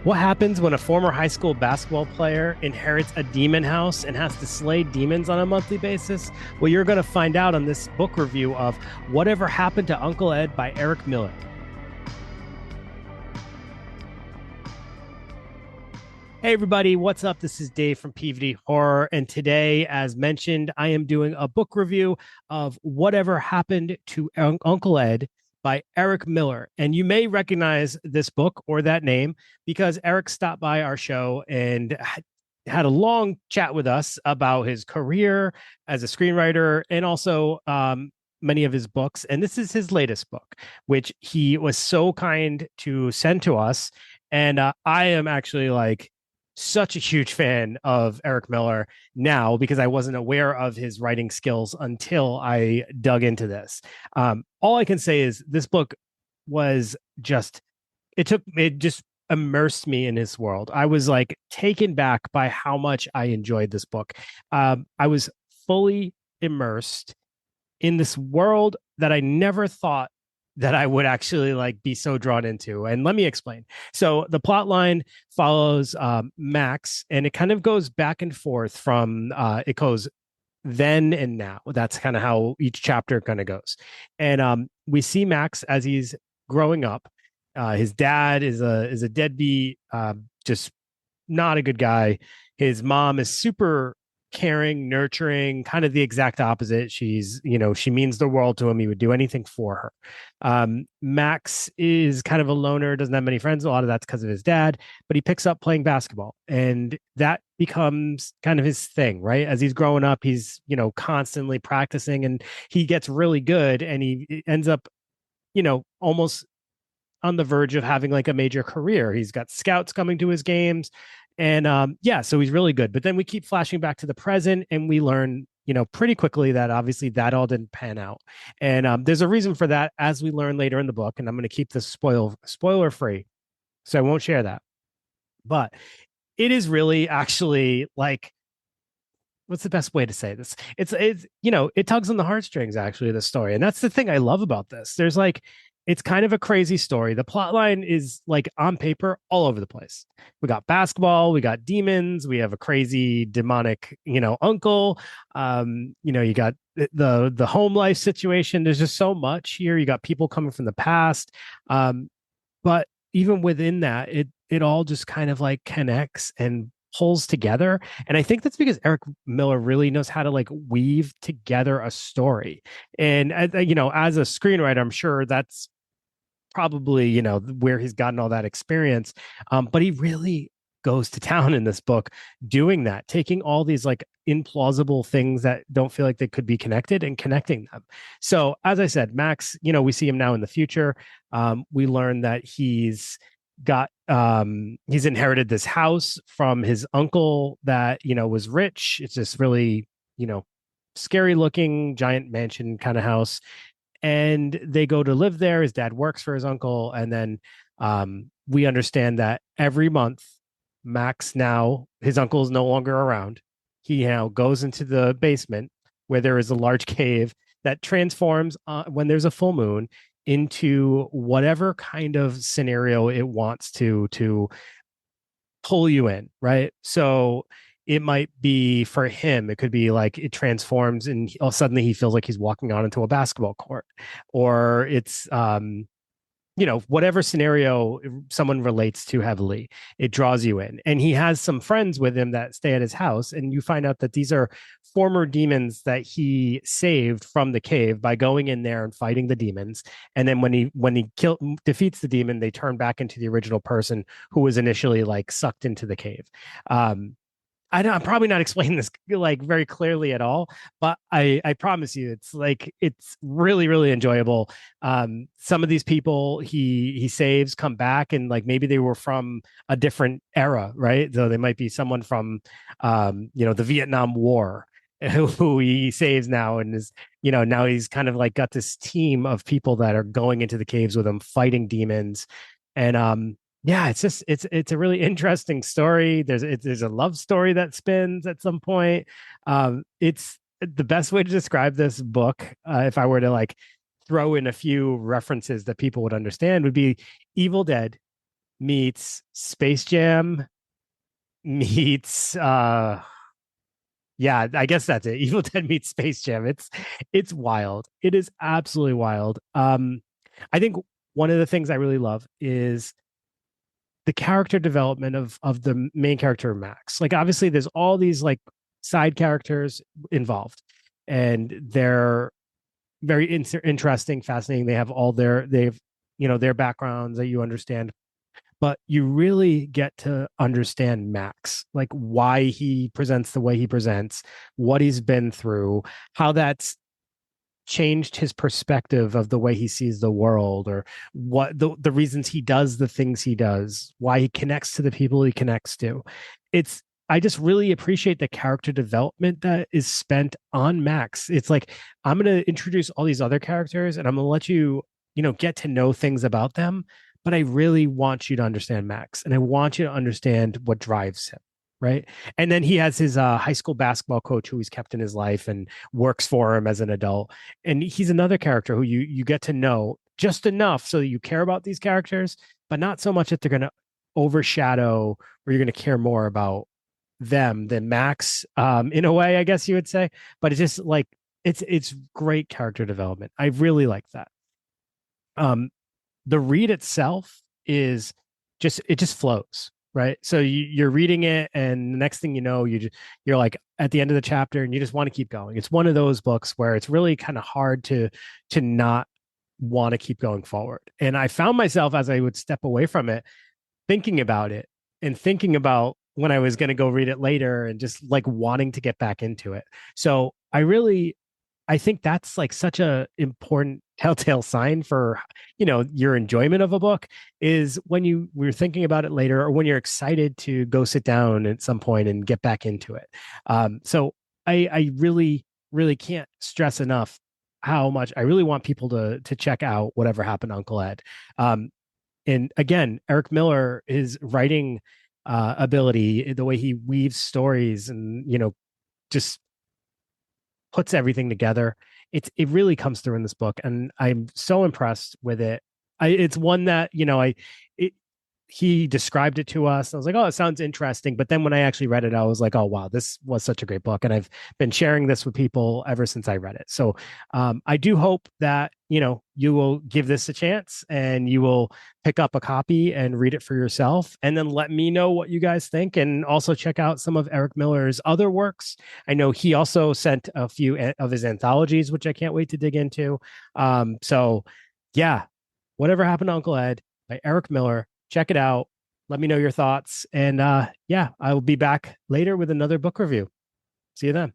What happens when a former high school basketball player inherits a demon house and has to slay demons on a monthly basis? Well, you're going to find out on this book review of Whatever Happened to Uncle Ed by Eric Miller. Hey, everybody, what's up? This is Dave from PVD Horror. And today, as mentioned, I am doing a book review of Whatever Happened to Uncle Ed by Eric Miller. And you may recognize this book or that name because Eric stopped by our show and had a long chat with us about his career as a screenwriter and also many of his books. And this is his latest book, which he was so kind to send to us. And I am actually like, such a huge fan of Eric Miller now because I wasn't aware of his writing skills until I dug into this. All I can say is this book was just, it just immersed me in his world. I was like taken back by how much I enjoyed this book. I was fully immersed in this world that I never thought that I would actually like be so drawn into. And let me explain. So the plot line follows Max, and it kind of goes back and forth from it goes then and now. That's kind of how each chapter kind of goes. And we see Max as he's growing up. His dad is a deadbeat, just not a good guy. His mom is super caring, nurturing, kind of the exact opposite. She's, she means the world to him. He would do anything for her. Max is kind of a loner, doesn't have many friends. A lot of that's because of his dad, but he picks up playing basketball and that becomes kind of his thing, right? As he's growing up, he's, constantly practicing and he gets really good and he ends up, almost on the verge of having like a major career. He's got scouts coming to his games. And yeah, so he's really good. But then we keep flashing back to the present and we learn, pretty quickly that obviously that all didn't pan out. And there's a reason for that as we learn later in the book. And I'm going to keep this spoiler free. So I won't share that. But it is really actually like, what's the best way to say this? It's it tugs on the heartstrings actually, the story. And that's the thing I love about this. There's like it's kind of a crazy story. The plot line is like on paper all over the place. We got basketball, we got demons, we have a crazy demonic, uncle. You got the home life situation. There's just so much here. You got people coming from the past. But even within that, it all just kind of like connects and pulls together. And I think that's because Eric Miller really knows how to like weave together a story. And as a screenwriter, I'm sure that's probably where he's gotten all that experience. But he really goes to town in this book doing that, taking all these like implausible things that don't feel like they could be connected and connecting them. So as I said, Max, we see him now in the future. We learn that he's inherited this house from his uncle that was rich. It's this really scary looking giant mansion kind of house, and they go to live there. His dad works for his uncle, and then we understand that every month Max, now his uncle is no longer around, he now goes into the basement where there is a large cave that transforms when there's a full moon into whatever kind of scenario it wants to pull you in, right? So it might be for him, it could be like it transforms and suddenly he feels like he's walking on into a basketball court, or it's whatever scenario someone relates to heavily, it draws you in. And he has some friends with him that stay at his house, and you find out that these are former demons that he saved from the cave by going in there and fighting the demons. And then when he defeats the demon, they turn back into the original person who was initially like sucked into the cave. I'm probably not explaining this like very clearly at all, but I promise you, it's really, really enjoyable. Some of these people he saves come back, and like maybe they were from a different era, right? So they might be someone from the Vietnam War who he saves now, and is now he's kind of like got this team of people that are going into the caves with him fighting demons. And yeah, it's a really interesting story. There's a love story that spins at some point. It's the best way to describe this book, if I were to like throw in a few references that people would understand, would be Evil Dead meets Space Jam meets yeah, I guess that's it. Evil Dead meets Space Jam. It's wild. It is absolutely wild. I think one of the things I really love is the character development of the main character Max. Like obviously there's all these like side characters involved and they're very interesting, fascinating. They have all they've their backgrounds that you understand, but you really get to understand Max, like why he presents the way he presents, what he's been through, how that's changed his perspective of the way he sees the world, or what the reasons he does the things he does, why he connects to the people he connects to. It's I just really appreciate the character development that is spent on Max. It's like I'm going to introduce all these other characters and I'm going to let you, get to know things about them, but I really want you to understand Max and I want you to understand what drives him. Right. And then he has his high school basketball coach who he's kept in his life and works for him as an adult. And he's another character who you get to know just enough so that you care about these characters, but not so much that they're going to overshadow or you're going to care more about them than Max, in a way, I guess you would say. But it's just like it's great character development. I really like that. The read itself is just flows, right? So you're reading it and the next thing you know you're like at the end of the chapter and you just want to keep going. It's one of those books where it's really kind of hard to not want to keep going forward. And I found myself as I would step away from it thinking about it and thinking about when I was going to go read it later and just like wanting to get back into it. So I think that's like such a important telltale sign for your enjoyment of a book is when we're thinking about it later or when you're excited to go sit down at some point and get back into it. So I really can't stress enough how much I really want people to check out Whatever Happened to Uncle Ed. And again, Eric Miller, his writing ability, the way he weaves stories and just puts everything together. It really comes through in this book, and I'm so impressed with it. It's one that it, he described it to us. I was like, oh, it sounds interesting. But then when I actually read it, I was like, oh wow, this was such a great book, and I've been sharing this with people ever since I read it. So I do hope that you will give this a chance and you will pick up a copy and read it for yourself, and then let me know what you guys think. And also check out some of Eric Miller's other works. I know he also sent a few of his anthologies, which I can't wait to dig into. So yeah, Whatever Happened to Uncle Ed by Eric Miller. Check it out. Let me know your thoughts. And yeah, I will be back later with another book review. See you then.